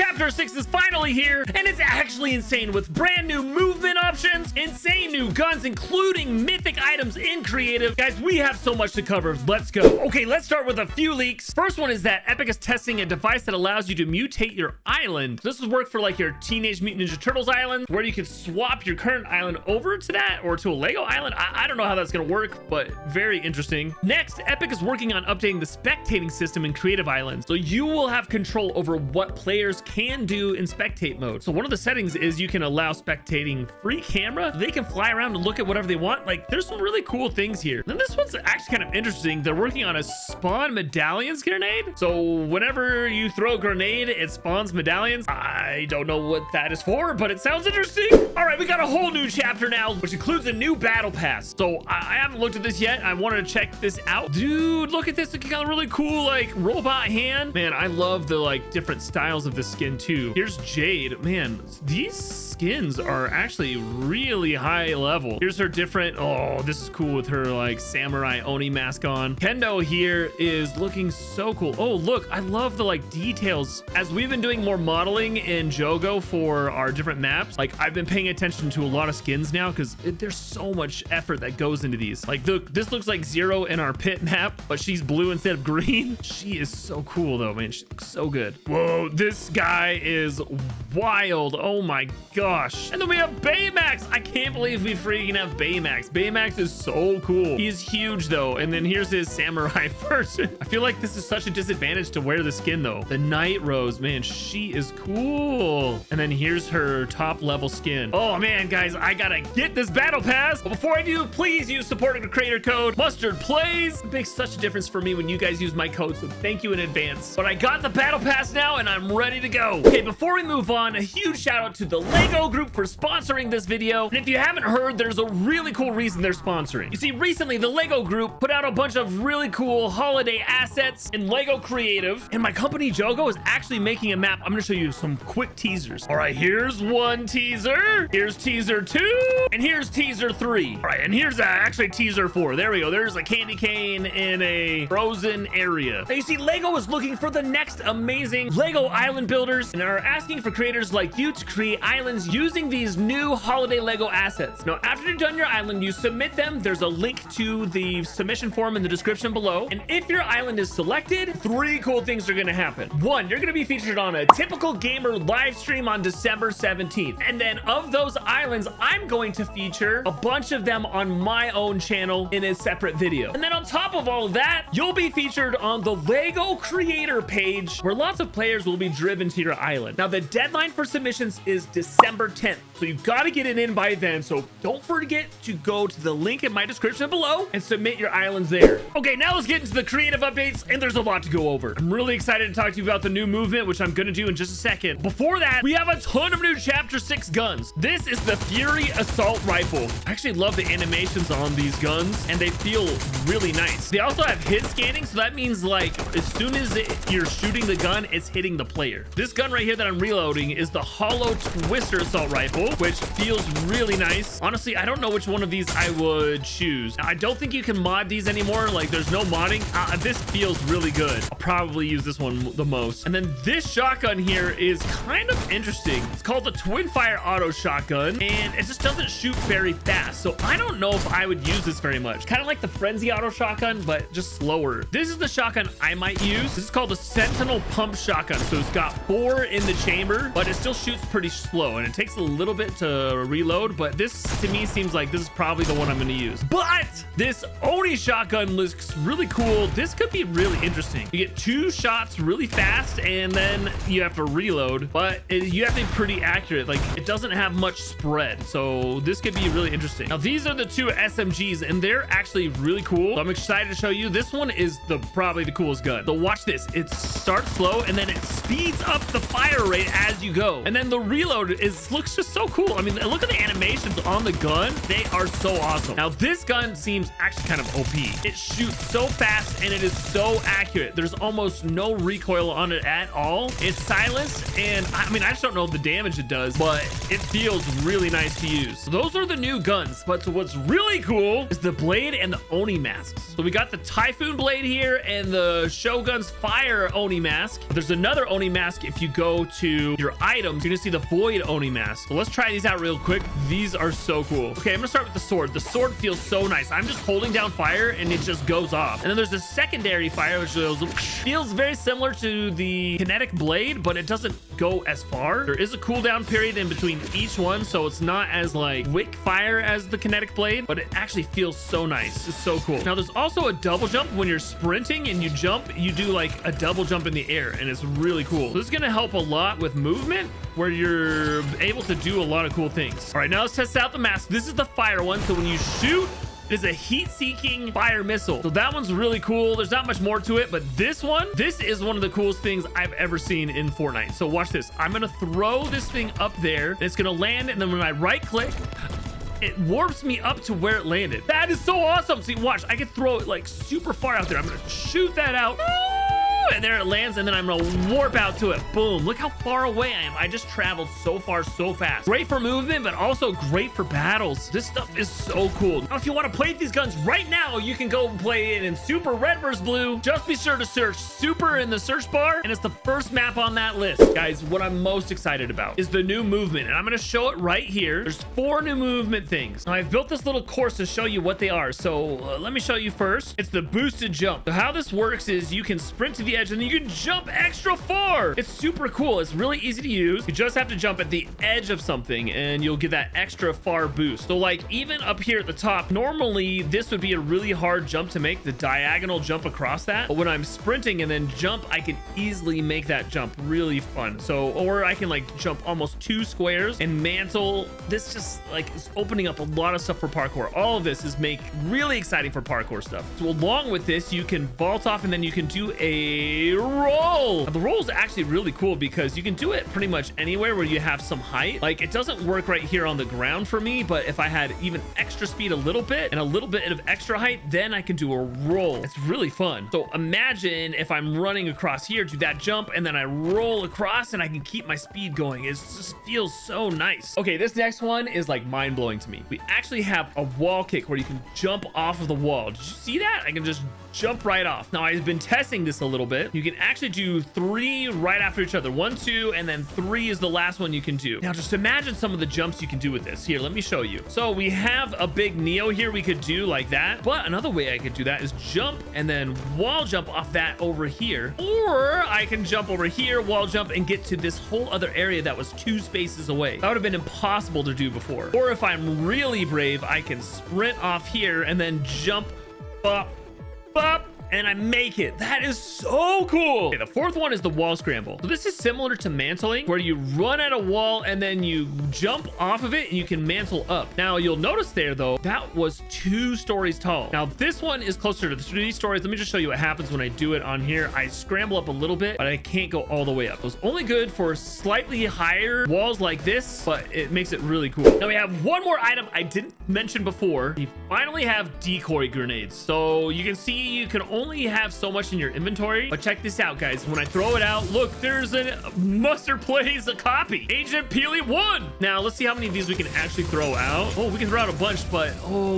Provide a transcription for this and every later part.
Chapter 6 is finally here, and it's actually insane with brand new movement options, insane new guns, including mythic items in creative. Guys, we have so much to cover. Let's go. Okay, let's start with a few leaks. First one is that Epic is testing a device that allows you to mutate your island. This will work for like your Teenage Mutant Ninja Turtles island, where you can swap your current island over to that or to a Lego island. I don't know how that's gonna work, but very interesting. Next, Epic is working on updating the spectating system in creative islands, so you will have control over what players can do in spectate mode. So one of the settings is you can allow spectating free camera. They can fly around and look at whatever they want. Like, there's some really cool things here. And this one's actually kind of interesting. They're working on a spawn medallions grenade. So whenever you throw a grenade, it spawns medallions. I don't know what that is for, but it sounds interesting. All right, we got a whole new chapter now, which includes a new battle pass. So I haven't looked at this yet. I wanted to check this out. Dude, look at this. It got a really cool like robot hand. Man, I love the like different styles of the skin too. Here's Jade. Man, these skins are actually really high level. Here's her different, oh, this is cool with her like samurai Oni mask on. Kendo here is looking so cool. Oh, look, I love the like details. As we've been doing more modeling in Jogo for our different maps, like I've been paying attention to a lot of skins now because there's so much effort that goes into these. Like this looks like Zero in our pit map, but she's blue instead of green. She is so cool though, man. She looks so good. Whoa, this guy is wild. Oh my gosh. And then we have Baymax. I can't believe we freaking have Baymax. Baymax is so cool. He's huge though. And then here's his samurai version. I feel like this is such a disadvantage to wear the skin though. The Night Rose, man, she is cool. And then here's her top level skin. Oh man, guys, I gotta get this battle pass. But before I do, please use supporting the creator code Mustard Plays. It makes such a difference for me when you guys use my code, so thank you in advance. But I got the battle pass now and I'm ready to go. Okay, before we move on, a huge shout out to the Lego group for sponsoring this video. And if you haven't heard, there's a really cool reason they're sponsoring. You see, recently the Lego group put out a bunch of really cool holiday assets in Lego Creative, and my company Jogo is actually making a map. I'm gonna show you some quick teasers. All right, here's one teaser, here's teaser 2, and here's teaser 3. All right, and here's actually teaser 4. There we go. There's a candy cane in a frozen area. Now you see, Lego is looking for the next amazing Lego island builders and are asking for creators like you to create islands using these new holiday Lego assets. Now, after you've done your island, you submit them. There's a link to the submission form in the description below. And if your island is selected, 3 cool things are gonna happen. 1, you're gonna be featured on a Typical Gamer live stream on December 17th. And then of those islands, I'm going to feature a bunch of them on my own channel in a separate video. And then on top of all of that, you'll be featured on the Lego creator page, where lots of players will be driven to your island. Now, the deadline for submissions is December 10th. So you've got to get it in by then. So don't forget to go to the link in my description below and submit your islands there. Okay, now let's get into the creative updates, and there's a lot to go over. I'm really excited to talk to you about the new movement, which I'm gonna do in just a second. Before that, we have a ton of new Chapter 6 guns. This is the Fury Assault Rifle. I actually love the animations on these guns, and they feel really nice. They also have hit scanning, so that means like as soon as you're shooting the gun, it's hitting the player. This gun right here that I'm reloading is the Hollow Twister Assault Rifle, which feels really nice. Honestly, I don't know which one of these I would choose. Now, I don't think you can mod these anymore. Like, there's no modding. This feels really good. I'll probably use this one the most. And then this shotgun here is kind of interesting. It's called the Twin Fire Auto Shotgun, and it just doesn't shoot very fast. So I don't know if I would use this very much. Kind of like the Frenzy Auto Shotgun, but just slower. This is the shotgun I might use. This is called the Sentinel Pump Shotgun. So it's got 4 in the chamber, but it still shoots pretty slow, and it takes a little bit to reload. But this to me seems like this is probably the one I'm going to use. But this Oni shotgun looks really cool. This could be really interesting. You get 2 shots really fast, and then you have to reload, but you have to be pretty accurate. Like, it doesn't have much spread, so this could be really interesting. Now, these are the 2 SMGs, and they're actually really cool. So I'm excited to show you. This one is probably the coolest gun. So watch this. It starts slow, and then it speeds up the fire rate as you go. And then the reload looks just so cool. I mean, look at the animations on the gun. They are so awesome. Now, this gun seems actually kind of OP. It shoots so fast, and it is so accurate. There's almost no recoil on it at all. It's silenced, and I mean, I just don't know the damage it does, but it feels really nice to use. So those are the new guns, but what's really cool is the blade and the Oni masks. So we got the Typhoon blade here and the Shogun's Fire Oni mask. There's another Oni mask mask, if you go to your items, you're gonna see the void Oni mask. So let's try these out real quick. These are so cool. Okay, I'm gonna start with the sword. The sword feels so nice. I'm just holding down fire and it just goes off. And then there's a secondary fire, which feels very similar to the kinetic blade, but it doesn't go as far. There is a cooldown period in between each one, so it's not as like quick fire as the kinetic blade, but it actually feels so nice. It's so cool. Now there's also a double jump. When you're sprinting and you jump, you do like a double jump in the air, and it's really cool. So this is gonna help a lot with movement, where you're able to do a lot of cool things. All right, now let's test out the mask. This is the fire one, so when you shoot, it is a heat-seeking fire missile. So that one's really cool. There's not much more to it, but this is one of the coolest things I've ever seen in Fortnite. So watch this. I'm gonna throw this thing up there, and it's gonna land, and then when I right-click, it warps me up to where it landed. That is so awesome. See, watch, I can throw it like super far out there. I'm gonna shoot that out. And there it lands, and then I'm gonna warp out to it. Boom. Look how far away I am. I just traveled so far so fast. Great for movement, but also great for battles. This stuff is so cool. Now, if you want to play these guns right now, you can go play it in Super Red vs. Blue. Just be sure to search Super in the search bar, and it's the first map on that list. Guys, what I'm most excited about is the new movement, and I'm gonna show it right here. There's 4 new movement things. Now, I've built this little course to show you what they are, so let me show you first. It's the boosted jump. So how this works is you can sprint to the edge and you can jump extra far. It's super cool. It's really easy to use. You just have to jump at the edge of something and you'll get that extra far boost. So like even up here at the top, normally this would be a really hard jump to make, the diagonal jump across that. But when I'm sprinting and then jump, I can easily make that jump really fun. So, or I can like jump almost 2 squares and mantle. This just like is opening up a lot of stuff for parkour. All of this is really exciting for parkour stuff. So along with this, you can vault off and then you can do a roll. Now, the roll is actually really cool because you can do it pretty much anywhere where you have some height. Like it doesn't work right here on the ground for me, but if I had even extra speed a little bit and a little bit of extra height, then I can do a roll. It's really fun. So imagine if I'm running across here, do that jump, and then I roll across and I can keep my speed going. It just feels so nice. Okay, this next one is like mind-blowing to me. We actually have a wall kick where you can jump off of the wall. Did you see that? I can just jump right off. Now I've been testing this a little bit. You can actually do 3 right after each other. 1, 2, and then 3 is the last one you can do. Now just imagine some of the jumps you can do with this. Here, let me show you. So we have a big Neo here we could do like that, but another way I could do that is jump and then wall jump off that over here, or I can jump over here, wall jump, and get to this whole other area that was 2 spaces away. That would have been impossible to do before. Or if I'm really brave, I can sprint off here and then jump up, and I make it. That is so cool. Okay, the 4th one is the wall scramble. So this is similar to mantling, where you run at a wall and then you jump off of it and you can mantle up. Now you'll notice there though, that was 2 stories tall. Now this one is closer to the 3 stories. Let me just show you what happens when I do it on here. I scramble up a little bit, but I can't go all the way up. It was only good for slightly higher walls like this, but it makes it really cool. Now we have one more item I didn't mention before. We finally have decoy grenades. So you can see you can only have so much in your inventory, but check this out, guys. When I throw it out, look, there's a Mustard Plays a copy. Agent Peely 1. Now let's see how many of these we can actually throw out. Oh, we can throw out a bunch, but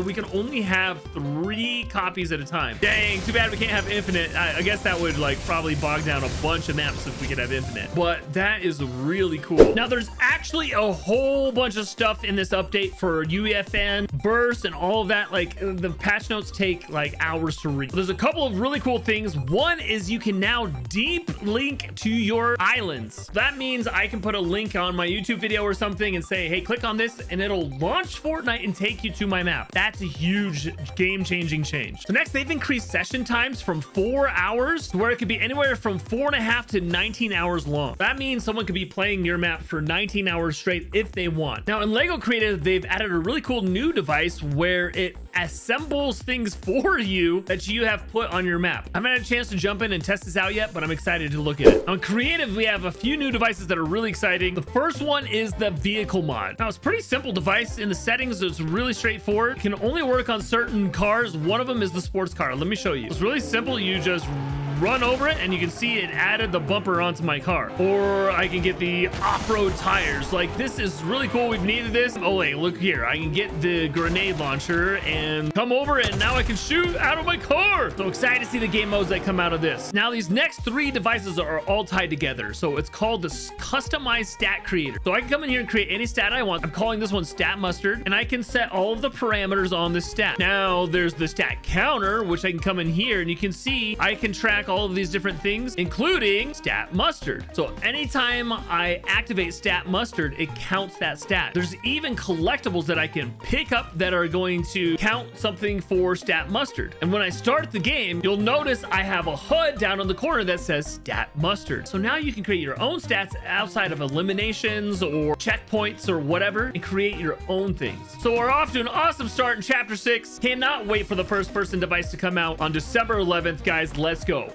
we can only have 3 copies at a time. Dang, too bad we can't have infinite. I guess that would like probably bog down a bunch of maps if we could have infinite, but that is really cool. Now there's actually a whole bunch of stuff in this update for UEFN, burst, and all of that. Like the patch notes take like hours to read. There's a couple of really cool things. One is you can now deep link to your islands. That means I can put a link on my YouTube video or something and say, hey, click on this, and it'll launch Fortnite and take you to my map. That's a huge game-changing change. So next, they've increased session times from 4 hours to where it could be anywhere from 4.5 to 19 hours long. That means someone could be playing your map for 19 hours straight if they want. Now in Lego Creative, they've added a really cool new device where it assembles things for you that you have put on your map. I haven't had a chance to jump in and test this out yet, but I'm excited to look at it. On Creative, we have a few new devices that are really exciting. The first one is the vehicle mod. Now, it's a pretty simple device. In the settings, it's really straightforward. It can only work on certain cars. One of them is the sports car. Let me show you. It's really simple. You just run over it, and you can see it added the bumper onto my car. Or I can get the off-road tires. Like, this is really cool. We've needed this. Oh, wait, look here. I can get the grenade launcher and come over, and now I can shoot out of my car. So excited to see the game modes that come out of this. Now, these next 3 devices are all tied together. So it's called the customized stat creator. So I can come in here and create any stat I want. I'm calling this one stat mustard, and I can set all of the parameters on this stat. Now, there's the stat counter, which I can come in here, and you can see I can track all of these different things, including stat mustard. So anytime I activate stat mustard, it counts that stat. There's even collectibles that I can pick up that are going to count something for stat mustard. And when I start the game, you'll notice I have a HUD down in the corner that says stat mustard. So now you can create your own stats outside of eliminations or checkpoints or whatever, and create your own things. So we're off to an awesome start in chapter 6. Cannot wait for the first person device to come out on December 11th, guys. Let's go.